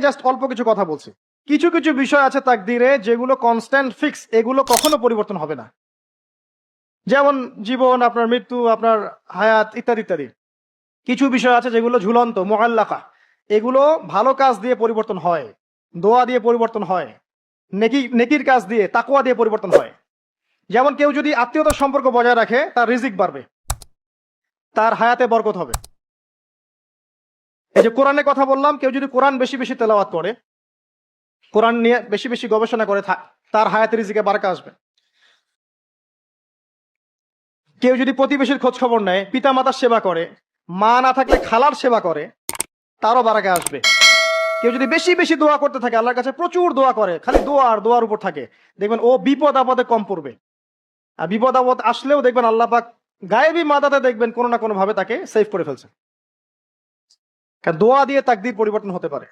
Just অল্প কিছু কথা বলছি। কিছু কিছু বিষয় আছে তাকদীরে যেগুলো কনস্ট্যান্ট ফিক্স, এগুলো কখনো পরিবর্তন হবে না। যেমন জীবন, আপনার মৃত্যু, আপনার হায়াত ইত্যাদি ইত্যাদি। কিছু বিষয় আছে যেগুলো ঝুলন্ত, মুআল্লাকা। এগুলো ভালো কাজ দিয়ে পরিবর্তন হয়, দোয়া দিয়ে পরিবর্তন হয়, নেকির কাজ দিয়ে, তাকওয়া দিয়ে পরিবর্তন হয়। যেমন কেউ যদি আত্মীয়তার সম্পর্ক বজায় রাখে, তার রিজিক বাড়বে, তার হায়াতে বরকত হবে। এই যে কোরআনের কথা বললাম, কেউ যদি কোরআন বেশি বেশি তেলাওয়াত করে, কোরআন নিয়ে বেশি বেশি গবেষণা করে, তার হায়াতে রিজিকে বারাকা আসবে। কেউ যদি প্রতিবেশীর খোঁজ খবর নেয়, পিতা মাতার সেবা করে, মা না থাকলে খালার সেবা করে, তারও বারাকা আসবে। কেউ যদি বেশি বেশি দোয়া করতে থাকে, আল্লাহর কাছে প্রচুর দোয়া করে, খালি দোয়া আর দোয়ার উপর থাকে, দেখবেন ও বিপদ আপদে কম পড়বে। আর বিপদ আপদ আসলেও দেখবেন আল্লাহ পাক গায়েবী মাদাতে দেখবেন কোনো না কোনো ভাবে তাকে সেভ করে ফেলছে। কারণ দোয়া দিয়ে তাকদীর পরিবর্তন হতে পারে।